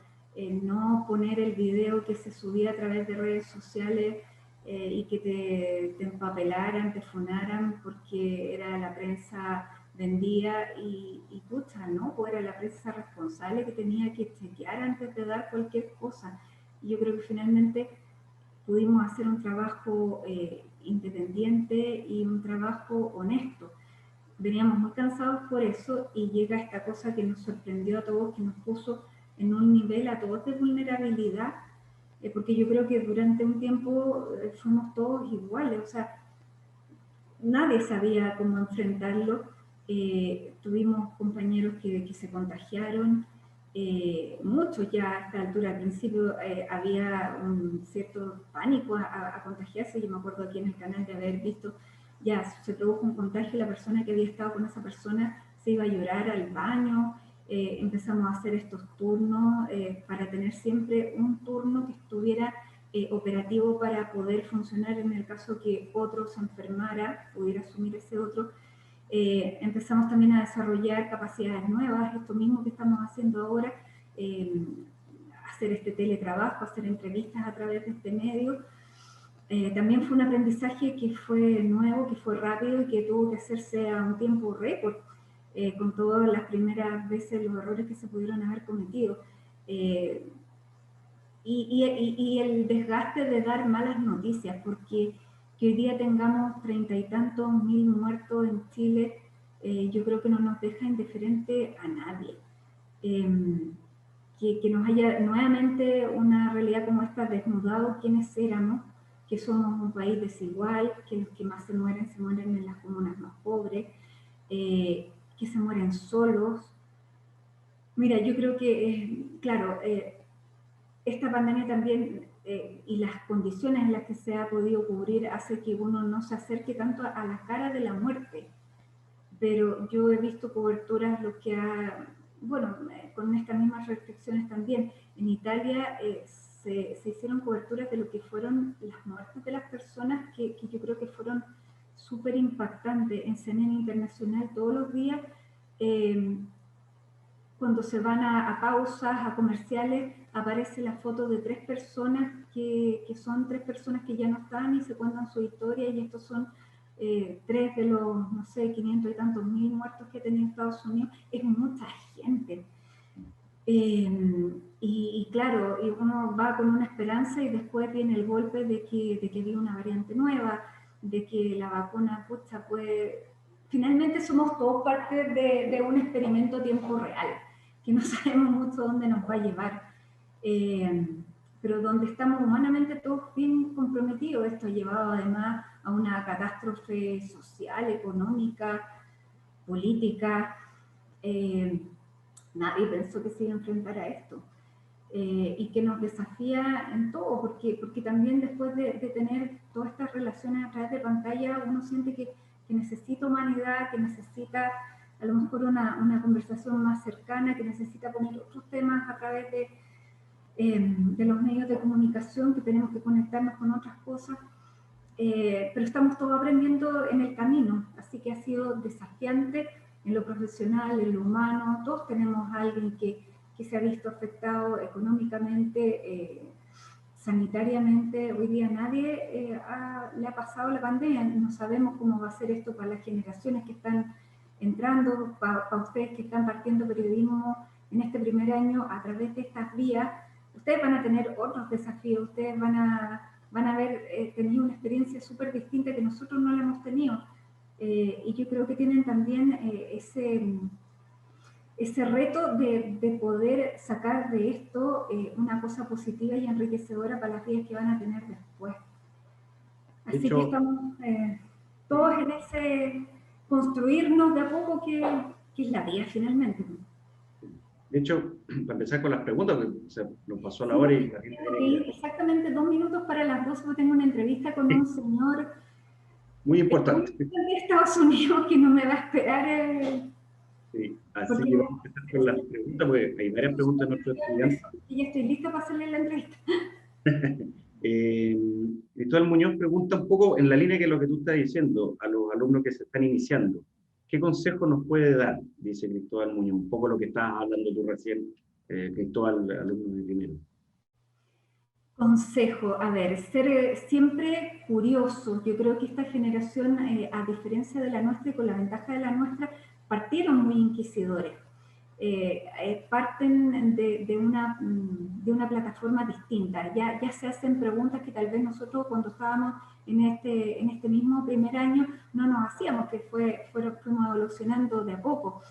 B: no poner el video que se subía a través de redes sociales y que te empapelaran, te funaran, porque era la prensa vendía y pucha, ¿no? O era la prensa responsable que tenía que chequear antes de dar cualquier cosa. Y yo creo que finalmente pudimos hacer un trabajo independiente y un trabajo honesto. Veníamos muy cansados por eso y llega esta cosa que nos sorprendió a todos, que nos puso en un nivel a todos de vulnerabilidad, porque yo creo que durante un tiempo fuimos todos iguales, o sea, nadie sabía cómo enfrentarlo. Tuvimos compañeros que se contagiaron, muchos ya a esta altura. Al principio había un cierto pánico a contagiarse. Yo me acuerdo aquí en el canal de haber visto, ya se produjo un contagio y la persona que había estado con esa persona se iba a llorar al baño. Empezamos a hacer estos turnos para tener siempre un turno que estuviera operativo para poder funcionar en el caso que otro se enfermara, pudiera asumir ese otro. Empezamos también a desarrollar capacidades nuevas, esto mismo que estamos haciendo ahora, hacer este teletrabajo, hacer entrevistas a través de este medio. También fue un aprendizaje que fue nuevo, que fue rápido y que tuvo que hacerse a un tiempo récord, con todas las primeras veces los errores que se pudieron haber cometido. Eh, y el desgaste de dar malas noticias, porque que hoy día tengamos 30 y tantos mil muertos en Chile, yo creo que no nos deja indiferente a nadie. Eh, que nos haya nuevamente una realidad como esta desnudado quiénes éramos, que somos un país desigual, que los que más se mueren en las comunas más pobres, que se mueren solos. Mira, yo creo que, claro, esta pandemia también y las condiciones en las que se ha podido cubrir hace que uno no se acerque tanto a la cara de la muerte. Pero yo he visto coberturas, lo que ha, bueno, con estas mismas restricciones también. En Italia se hicieron coberturas de lo que fueron las muertes de las personas que yo creo que fueron súper impactantes en CNN Internacional todos los días. Eh, Cuando se van a pausas, a comerciales, aparece la foto de tres personas que son tres personas que ya no están y se cuentan su historia y estos son tres de los, no sé, 500 y tantos mil muertos que ha tenido Estados Unidos. Es mucha gente. Y claro, y uno va con una esperanza y después viene el golpe de que había una variante nueva, de que la vacuna, pucha, pues finalmente somos todos parte de un experimento a tiempo real, que no sabemos mucho dónde nos va a llevar, eh, pero donde estamos humanamente todos bien comprometidos. Esto ha llevado además a una catástrofe social, económica, política. Eh, Nadie pensó que se iba a enfrentar a esto. Y que nos desafía en todo, porque también después de tener todas estas relaciones a través de pantalla, uno siente que necesita humanidad, que necesita a lo mejor una conversación más cercana, que necesita poner otros temas a través de los medios de comunicación, que tenemos que conectarnos con otras cosas, pero estamos todos aprendiendo en el camino, así que ha sido desafiante en lo profesional, en lo humano. Todos tenemos a alguien que se ha visto afectado económicamente, sanitariamente. Hoy día nadie le ha pasado la pandemia, no sabemos cómo va a ser esto para las generaciones que están entrando, para ustedes que están partiendo periodismo en este primer año a través de estas vías. Ustedes van a tener otros desafíos, ustedes van a haber tenido una experiencia súper distinta que nosotros no la hemos tenido. Y yo creo que tienen también ese reto de poder sacar de esto una cosa positiva y enriquecedora para las vidas que van a tener después.
A: De
B: Así que
A: hecho,
B: estamos todos en ese construirnos de a poco que es la vida finalmente.
A: de hecho, para empezar con las preguntas, porque se nos pasó la
B: Sí,
A: hora y
B: porque
A: la gente
B: tengo
A: tiene
B: que
A: que ir.
B: ir exactamente 2 minutos para las 12, porque tengo una entrevista con un señor
A: Muy
B: muy
A: importante.
B: de Estados Unidos que no me va a esperar.
A: Sí. Así
B: Porque
A: que vamos a empezar con las preguntas, porque hay varias preguntas de nuestros estudiantes.
B: y ya estoy lista para hacerle la entrevista.
A: Cristóbal Muñoz pregunta un poco en la línea que lo que tú estás diciendo a los alumnos que se están iniciando. ¿Qué consejo nos puede dar? Dice Cristóbal Muñoz, un poco lo que estabas hablando tú recién, Cristóbal, alumno de primero.
B: Consejo, a ver, ser siempre curiosos. Yo creo que esta generación, a diferencia de la nuestra y con la ventaja de la nuestra, partieron muy inquisidores. Parten de una plataforma distinta. Ya se hacen preguntas que tal vez nosotros cuando estábamos en este mismo primer año no nos hacíamos, que fuimos evolucionando de a poco.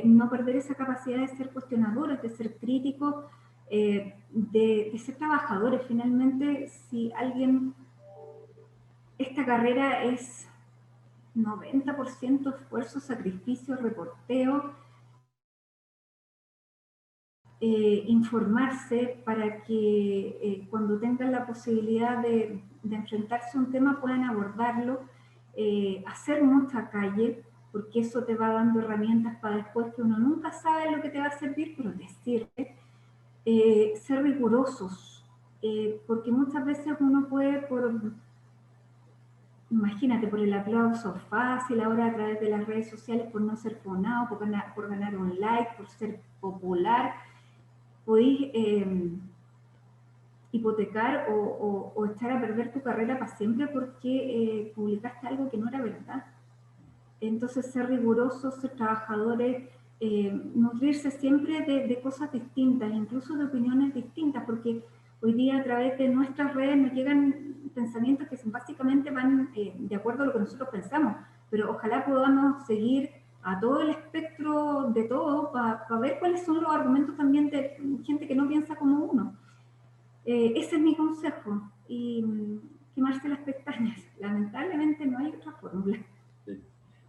B: No perder esa capacidad de ser cuestionadores, de ser críticos, de ser trabajadores. Finalmente, si alguien, esta carrera es 90% esfuerzo, sacrificio, reporteo, informarse para que cuando tengan la posibilidad de enfrentarse a un tema puedan abordarlo, hacer mucha calle, porque eso te va dando herramientas para después, que uno nunca sabe lo que te va a servir, pero te sirve. Ser rigurosos, porque muchas veces uno puede, imagínate, por el aplauso fácil ahora a través de las redes sociales, por no ser fonado, por ganar un like, por ser popular, podéis hipotecar o echar a perder tu carrera para siempre porque publicaste algo que no era verdad. Entonces, ser rigurosos, ser trabajadores, nutrirse siempre de cosas distintas, incluso de opiniones distintas, porque hoy día a través de nuestras redes nos llegan pensamientos que básicamente van de acuerdo a lo que nosotros pensamos, pero ojalá podamos seguir a todo el espectro de todo para ver cuáles son los argumentos también de gente que no piensa como uno. Ese es mi consejo, y quemarse las pestañas. Lamentablemente no hay otra fórmula.
A: Sí.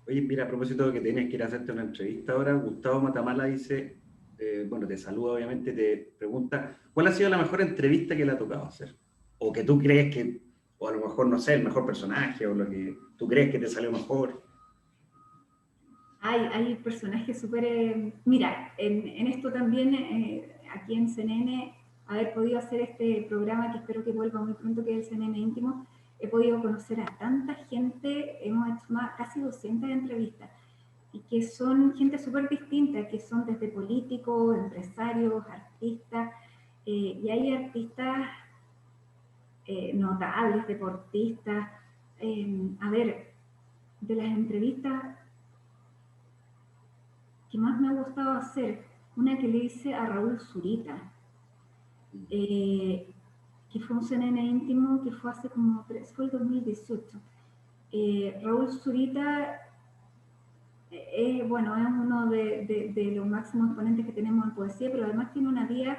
A: Oye, mira, a propósito de que tienes que ir a hacerte una entrevista ahora, Gustavo Matamala dice, bueno, te saluda obviamente, te pregunta, ¿cuál ha sido la mejor entrevista que le ha tocado hacer? O que tú crees que, o a lo mejor, no sé, el mejor personaje, o lo que tú crees que te salió mejor.
B: Hay personajes súper... mira, en esto también, aquí en CNN, haber podido hacer este programa, que espero que vuelva muy pronto, que es el CNN Íntimo, he podido conocer a tanta gente, hemos hecho casi 200 entrevistas, y que son gente súper distinta, que son desde políticos, empresarios, artistas, y hay artistas notables, deportistas. A ver, de las entrevistas que más me ha gustado hacer, una que le hice a Raúl Zurita, que fue un CNN íntimo, que fue hace como fue el 2018. Raúl Zurita, bueno, es uno de los máximos exponentes que tenemos en poesía, pero además tiene una vida,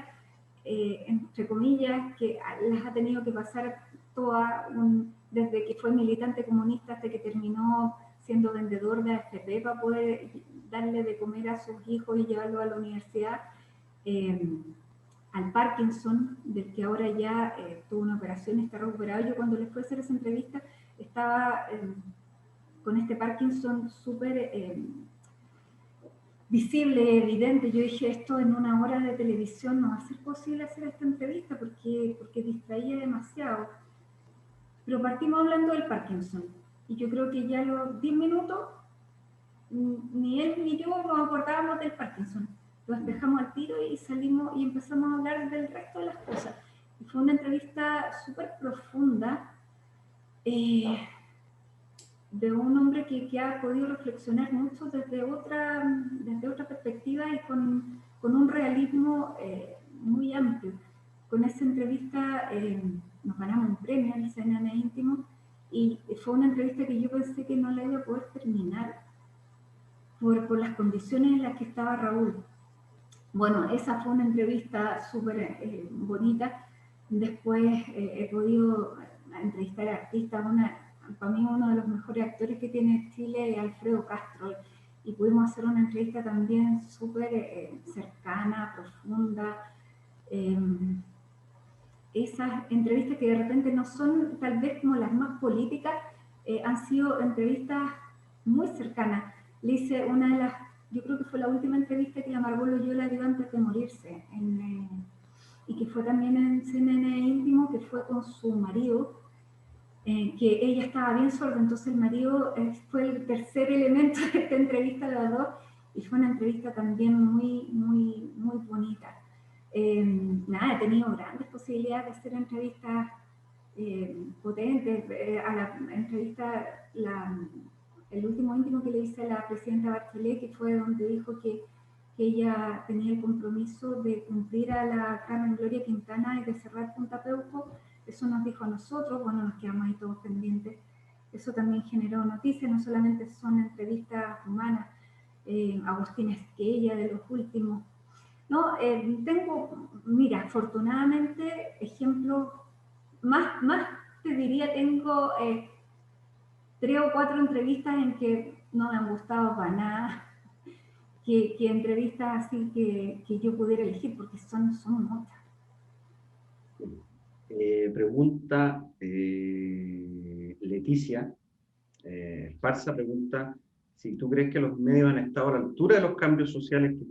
B: entre comillas, que las ha tenido que pasar toda, desde que fue militante comunista hasta que terminó siendo vendedor de AFP para poder darle de comer a sus hijos y llevarlos a la universidad, al Parkinson, del que ahora ya tuvo una operación y está recuperado. Yo cuando les fui a hacer esa entrevista estaba con este Parkinson súper visible, evidente. Yo dije, esto en una hora de televisión no va a ser posible hacer esta entrevista porque distraía demasiado. Pero partimos hablando del Parkinson. Y yo creo que ya a los 10 minutos, ni él ni yo nos acordábamos del Parkinson. Lo despejamos al tiro y salimos y empezamos a hablar del resto de las cosas. Y fue una entrevista súper profunda de un hombre que ha podido reflexionar mucho desde otra perspectiva y con un realismo muy amplio. Con esa entrevista nos ganamos un premio en el CNN Íntimo y fue una entrevista que yo pensé que no la iba a poder terminar por las condiciones en las que estaba Raúl. Bueno, esa fue una entrevista súper bonita. Después he podido entrevistar a artistas. Para mí uno de los mejores actores que tiene Chile es Alfredo Castro. Y pudimos hacer una entrevista también súper cercana, profunda. Esas entrevistas que de repente no son tal vez como las más políticas, han sido entrevistas muy cercanas. Le hice una de las, yo creo que fue la última entrevista que la Margot Loyola dio antes de morirse, y que fue también en CNN Íntimo, que fue con su marido, que ella estaba bien sorda, entonces el marido fue el tercer elemento de esta entrevista de las dos, y fue una entrevista también muy, muy, muy bonita. Nada, he tenido grandes posibilidades de hacer entrevistas potentes. A la entrevista, el último íntimo que le hice a la presidenta Bachelet, que fue donde dijo que ella tenía el compromiso de cumplir a la Carmen Gloria Quintana y de cerrar Punta Peuco. Eso nos dijo a nosotros, bueno, nos quedamos ahí todos pendientes. Eso también generó noticias, no solamente son entrevistas humanas. Agustín Esquella, de los últimos. No, tengo, mira, afortunadamente, ejemplos, más te diría, tengo 3 o 4 entrevistas en que no me han gustado para nada, que entrevistas así que yo pudiera elegir, porque son muchas.
A: Pregunta Leticia Esparza, pregunta si tú crees que los medios han estado a la altura de los cambios sociales que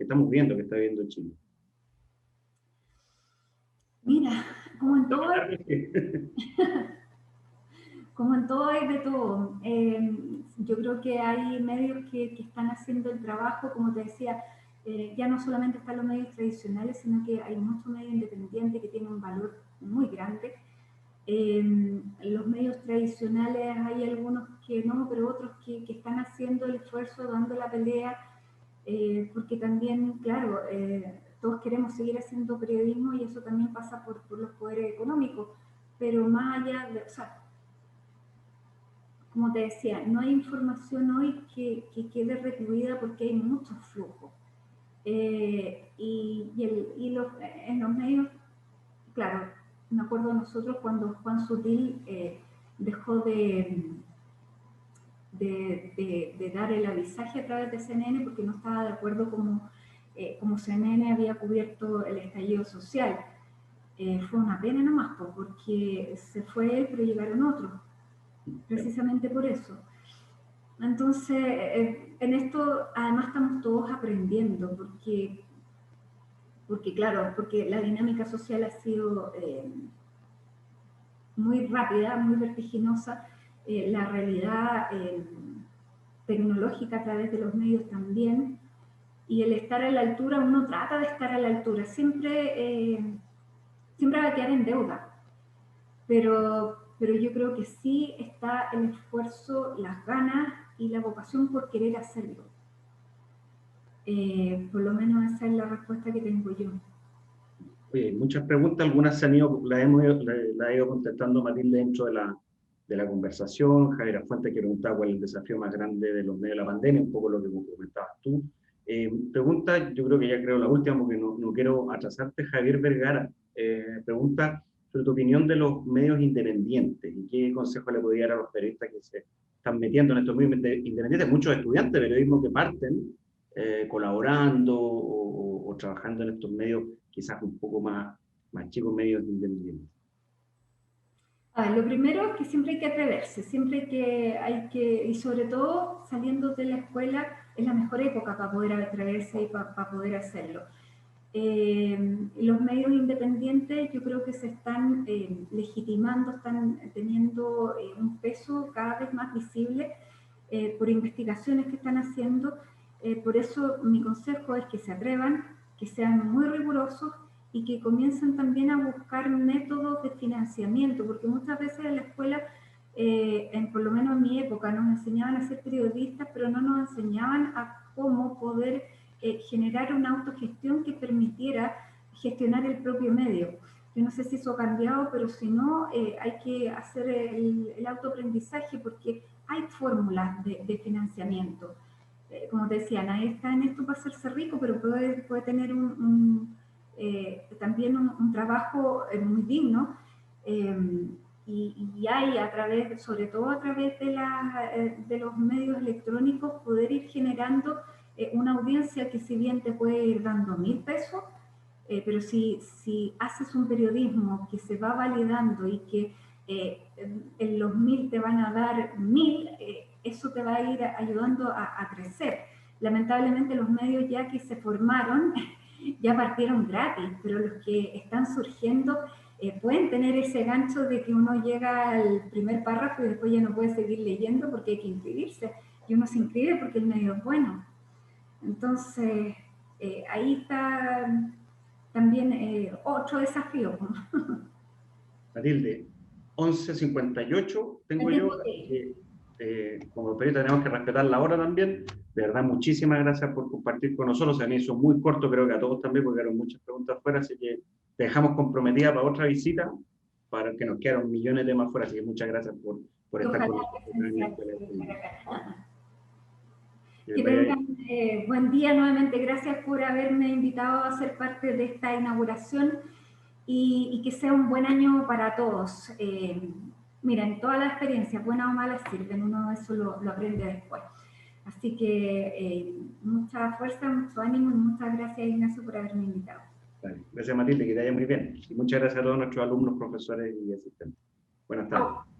A: estamos viendo, que está viviendo Chile.
B: Mira, como en todo, como en todo hay de todo. Yo creo que hay medios que están haciendo el trabajo, como te decía, ya no solamente están los medios tradicionales, sino que hay muchos medios independientes que tienen un valor muy grande. Los medios tradicionales hay algunos que no, pero otros que están haciendo el esfuerzo, dando la pelea, porque también, claro, todos queremos seguir haciendo periodismo y eso también pasa por los poderes económicos, pero más allá de, o sea, como te decía, no hay información hoy que quede recluida porque hay mucho flujo. En los medios, claro, me acuerdo nosotros cuando Juan Sutil dejó de dar el avisaje a través de CNN porque no estaba de acuerdo como CNN había cubierto el estallido social. Fue una pena nomás, porque se fue él, pero llegaron otros, precisamente por eso. Entonces, en esto además estamos todos aprendiendo, porque claro, porque la dinámica social ha sido muy rápida, muy vertiginosa, la realidad tecnológica a través de los medios también, y el estar a la altura, uno trata de estar a la altura, siempre va a quedar en deuda, pero yo creo que sí está el esfuerzo, las ganas y la vocación por querer hacerlo. Por lo menos esa es la respuesta que tengo yo.
A: Oye, muchas preguntas, algunas la ha ido contestando Matilde dentro de la conversación. Javier Fuente que preguntaba cuál es el desafío más grande de los medios de la pandemia, un poco lo que comentabas tú. Pregunta, yo creo que ya creo la última porque no quiero atrasarte. Javier Vergara pregunta sobre tu opinión de los medios independientes y qué consejo le podría dar a los periodistas que se están metiendo en estos medios independientes, muchos estudiantes de periodismo que parten colaborando o trabajando en estos medios quizás un poco más chicos, medios independientes.
B: Lo primero es que siempre hay que atreverse, siempre hay que, y sobre todo saliendo de la escuela, es la mejor época para poder atreverse y para poder hacerlo. Los medios independientes yo creo que se están legitimando, están teniendo un peso cada vez más visible por investigaciones que están haciendo. Por eso mi consejo es que se atrevan, que sean muy rigurosos y que comiencen también a buscar métodos de financiamiento, porque muchas veces en la escuela, por lo menos en mi época, nos enseñaban a ser periodistas, pero no nos enseñaban a cómo poder generar una autogestión que permitiera gestionar el propio medio. Yo no sé si eso ha cambiado, pero si no, hay que hacer el autoaprendizaje porque hay fórmulas de financiamiento. Como te decía, nadie está en esto para hacerse rico, pero puede tener también un trabajo muy digno. Y hay a través, sobre todo a través de los medios electrónicos, poder ir generando una audiencia que si bien te puede ir dando 1.000 pesos, pero si haces un periodismo que se va validando y que en los 1.000 te van a dar 1.000, eso te va a ir ayudando a crecer. Lamentablemente los medios ya que se formaron ya partieron gratis, pero los que están surgiendo pueden tener ese gancho de que uno llega al primer párrafo y después ya no puede seguir leyendo porque hay que inscribirse. Y uno se inscribe porque el medio es bueno. Entonces, ahí está también otro desafío.
A: Matilde, 11:58 tengo yo, así que como periodista tenemos que respetar la hora también. De verdad, muchísimas gracias por compartir con nosotros. Se me hizo muy corto, creo que a todos también, porque quedaron muchas preguntas fuera, así que te dejamos comprometida para otra visita, para que nos quedaron millones de temas fuera, así que muchas gracias por estar con nosotros.
B: Que tengan buen día nuevamente. Gracias por haberme invitado a ser parte de esta inauguración y que sea un buen año para todos. Miren, todas las experiencias, buenas o malas, sirven. Uno eso lo aprende después. Así que mucha fuerza, mucho ánimo y muchas gracias, Ignacio, por haberme invitado.
A: Vale. Gracias, Matilde, que te vaya muy bien. Y muchas gracias a todos nuestros alumnos, profesores y asistentes. Buenas tardes.